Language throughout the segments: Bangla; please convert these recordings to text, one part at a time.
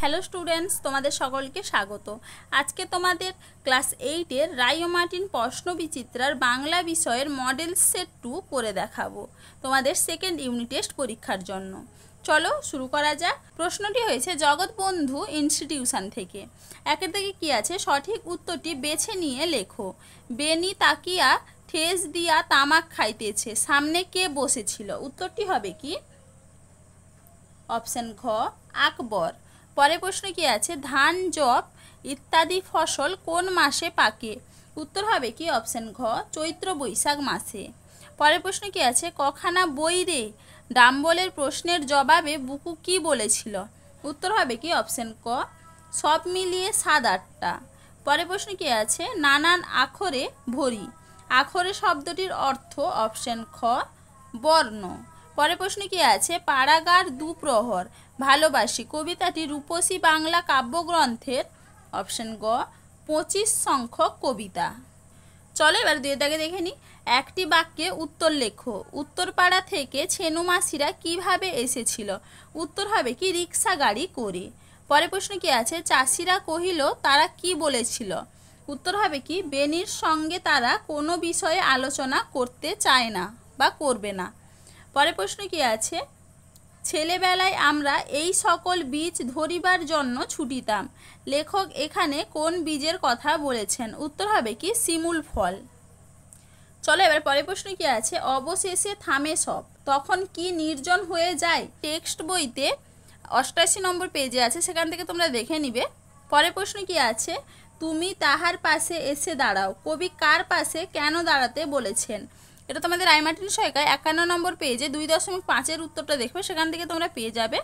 হ্যালো স্টুডেন্টস, তোমাদের সকলকে স্বাগত। আজকে তোমাদের ক্লাস 8-এর রায় ও মার্টিন প্রশ্নবিচিত্রার বাংলা বিষয়ের মডেল সেট 2 করে দেখাবো তোমাদের সেকেন্ড ইউনিট টেস্ট পরীক্ষার জন্য। চলো শুরু করা যাক। প্রশ্নটি হয়েছে জগৎবন্ধু ইনস্টিটিউশন থেকে। একের থেকে কি আছে, সঠিক উত্তরটি বেছে নিয়ে লেখো। বেনি তাকিয়া ঠেস দিয়া তামাক খাইতেছে, সামনে কে বসেছিল? উত্তরটি হবে কি? অপশন ঘ আকবর। পরে প্রশ্ন কি আছে, ধান যব ইত্যাদি ফসল কোন মাসে পাকে? উত্তর হবে কি? অপশন ঘ চৈত্র বৈশাখ মাসে। পরে প্রশ্ন কি আছে, কখানা বই রে ডাম্বলের প্রশ্নের জবাবে বুকু কি বলেছিল? উত্তর হবে কি? অপশন ক সব মিলিয়ে 7-8টা। পরে প্রশ্ন কি আছে, নানান আখরে ভরি। আখরে শব্দটির অর্থ? অপশন খ বর্ণ। পরে প্রশ্ন কি আছে, পাড়াগার দুপ্রহর ভালোবাসি কবিতাটি রূপসী বাংলা কাব্যগ্রন্থের? অপশন গ 25 সংখ্যক কবিতা। চলো এবার দুই দাগে দেখে নিই। একটি বাক্যে উত্তর লেখো। উত্তরপাড়া থেকে ছেনুমাসিরা কিভাবে এসেছিল? উত্তর হবে কি? রিক্সা গাড়ি করে। পরে প্রশ্ন কি আছে, চাষিরা কহিল তারা কি বলেছিল? উত্তর হবে কি? বেনির সঙ্গে তারা কোনো বিষয়ে আলোচনা করতে চায় না বা করবে না। পরে প্রশ্ন কি আছে, ছেলেবেলায় আমরা এই সকল বীজ ধরিবার জন্য ছুটিতাম। লেখক এখানে কোন বীজের কথা বলেছেন? উত্তর হবে কি? শিমুল ফল। চলো এবার পরের প্রশ্ন কি আছে, অবশেষে থামে সব, তখন কি নির্জন হয়ে যায়? টেক্সট বইতে 88 নম্বর পেজে আছে, সেখান থেকে তোমরা দেখে নিবে। পরের প্রশ্ন কি আছে, তুমি তাহার পাশে এসে দাঁড়াও, কবি কার পাশে কেন দাঁড়াতে বলেছেন? এটা তোমাদের রায় মার্টিন সহায়িকায় 51 নম্বর পেজে 2.5-এর উত্তরটা দেখবে, সেখান থেকে তোমরা পেয়ে যাবে।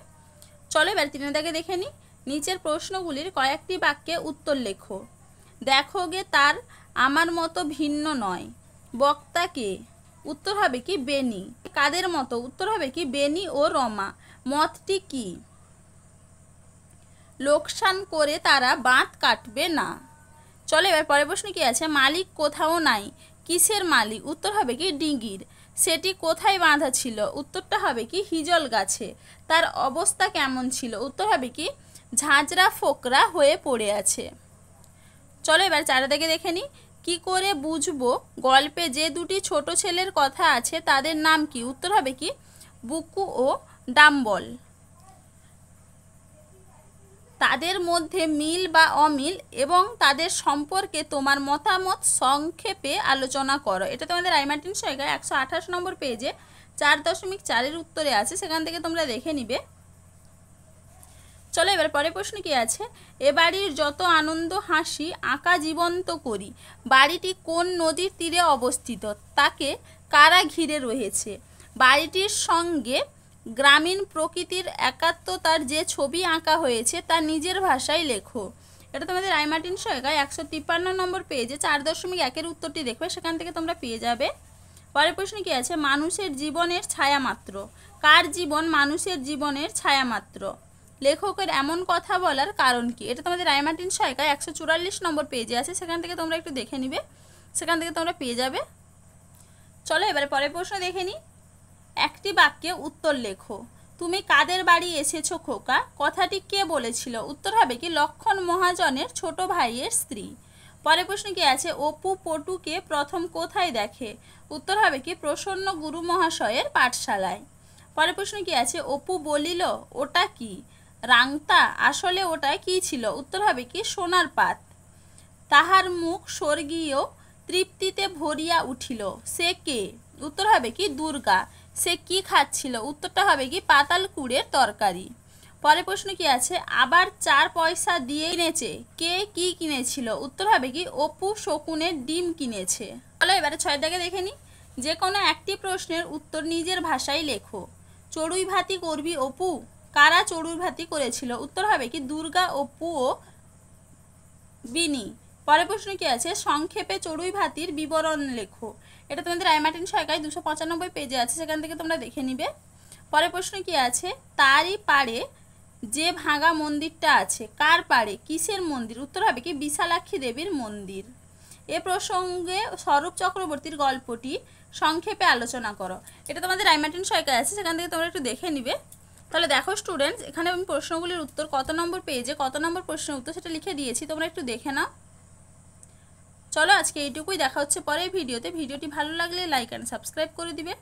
চলো এবার 3 দাগে দেখে নিই। নিচের প্রশ্নগুলির কয়েকটি বাক্যে উত্তর লেখো। দেখো গে তার আমার মতো ভিন্ন নয়। বক্তা কে? উত্তর হবে কি? বেনি। কাদের মতো? উত্তর হবে কি? বেনি ও রমা। মতটি কি? লোকসান করে তারা বাঁধ কাটবে না। চলো এবার পরের প্রশ্ন কি আছে, মালিক কোথাও নাই, কিসের মালিক? উত্তর হবে কি? ডিঙির। সেটি কোথায় বাঁধা ছিল? উত্তরটা হবে কি? হিজল গাছে। তার অবস্থা কেমন ছিল? উত্তর হবে কি? ঝাঁঝরা ফোকরা হয়ে পড়ে আছে। চলো এবার 4 দাগে দেখে নিই। কি করে বুঝবো গল্পে যে দুটি ছোট ছেলের কথা আছে তাদের নাম কি? উত্তর হবে কি? বুকু ও ডাম্বল। তাদের মধ্যে মিল বা অমিল এবং তাদের সম্পর্কে তোমার মতামত সংক্ষেপে আলোচনা করো। এটা তোমাদের রায় মার্টিন সহায়িকায় 128 নম্বর পেজে 4.4-এর উত্তরে আছে, সেখান থেকে তোমরা দেখে নিবে। চলো এবার পরের প্রশ্ন কি আছে, এ বাড়ির যত আনন্দ হাসি আঁকা জীবন্ত করি। বাড়িটি কোন নদীর তীরে অবস্থিত? তাকে কারা ঘিরে রয়েছে? বাড়িটির সঙ্গে গ্রামীণ প্রকৃতির একাত্মতার যে ছবি আঁকা হয়েছে তা নিজের ভাষায় লেখো। এটা তোমাদের রায় মার্টিন সহায়িকায় 153 নম্বর পেজে 4.1-এর উত্তরটি দেখবে, সেখান থেকে তোমরা পেয়ে যাবে। পরের প্রশ্ন কি আছে, মানুষের জীবনের ছায়া মাত্র। কার জীবন মানুষের জীবনের ছায়া মাত্র? লেখকের এমন কথা বলার কারণ কি? এটা তোমাদের রায় মার্টিন সহায়িকায় 144 নম্বর পেজে আছে, সেখান থেকে তোমরা একটু দেখে নিবে, সেখান থেকে তোমরা পেয়ে যাবে। চলো এবারে পরের প্রশ্ন দেখে নিই। একটি বাক্যে উত্তর লেখো। তুমি কাদের বাড়ি এসেছো খোকা? কথাটি কে বলেছিল? উত্তর হবে কি? লক্ষণ মহাজনের ছোট ভাইয়ের স্ত্রী। পরের প্রশ্ন কি আছে, অপু পটুকে প্রথম কোথায় দেখে? উত্তর হবে কি? প্রসন্ন গুরু মহাশয়ের পাঠশালায়। পরের প্রশ্ন কি আছে, অপু বলিল ওটা কি? রাংতা। আসলে ওটা কি ছিল? উত্তর হবে কি? সোনার পাত। তাহার মুখ স্বর্গীয় তৃপ্তিতে ভরিয়া উঠিল, সে কে? উত্তর হবে কি? দুর্গা। সে কি খাচ্ছিল? উত্তরটা হবে কি? পাতাল কুড়ের তরকারি। পরের প্রশ্ন কি আছে, আবার 4 পয়সা দিয়ে কিনেছে, কে কি কিনেছিল? উত্তর হবে কি? অপু শকুনের ডিম কিনেছে। চলো এবারে 6 দাগে দেখে নি। যে কোনো একটি প্রশ্নের উত্তর নিজের ভাষায় লেখো। চড়ুই ভাতি করবি অপু? কারা চড়ুই ভাতি করেছিল? উত্তর হবে কি? দুর্গা, অপু ও বিনি। পরের প্রশ্ন কি আছে, সংক্ষেপে চড়ুই ভাতির বিবরণ লেখো। এটা তোমাদের রায় মার্টিন সহায়িকায় 295 পেজে আছে, সেখান থেকে তোমরা দেখে নিবে। পরের প্রশ্ন কি আছে, তারই পাড়ে যে ভাঙা মন্দিরটা আছে, কার পাড়ে? কিসের মন্দির? উত্তর হবে কি? বিশালাক্ষী দেবীর মন্দির। এ প্রসঙ্গে স্বরূপ চক্রবর্তীর গল্পটি সংক্ষেপে আলোচনা করো। এটা তোমাদের রায় মার্টিন সহায়িকায় আছে, সেখান থেকে তোমরা একটু দেখে নিবে। তাহলে দেখো স্টুডেন্টস, এখানে আমি প্রশ্নগুলির উত্তর কত নম্বর পেজে কত নম্বর প্রশ্নের উত্তর সেটা লিখে দিয়েছি, তোমরা একটু দেখে নাও। চলো আজকে এইটুকুই, দেখা হচ্ছে পরের ভিডিওতে। ভিডিওটি ভালো লাগলে লাইক অ্যান্ড সাবস্ক্রাইব করে দিবে।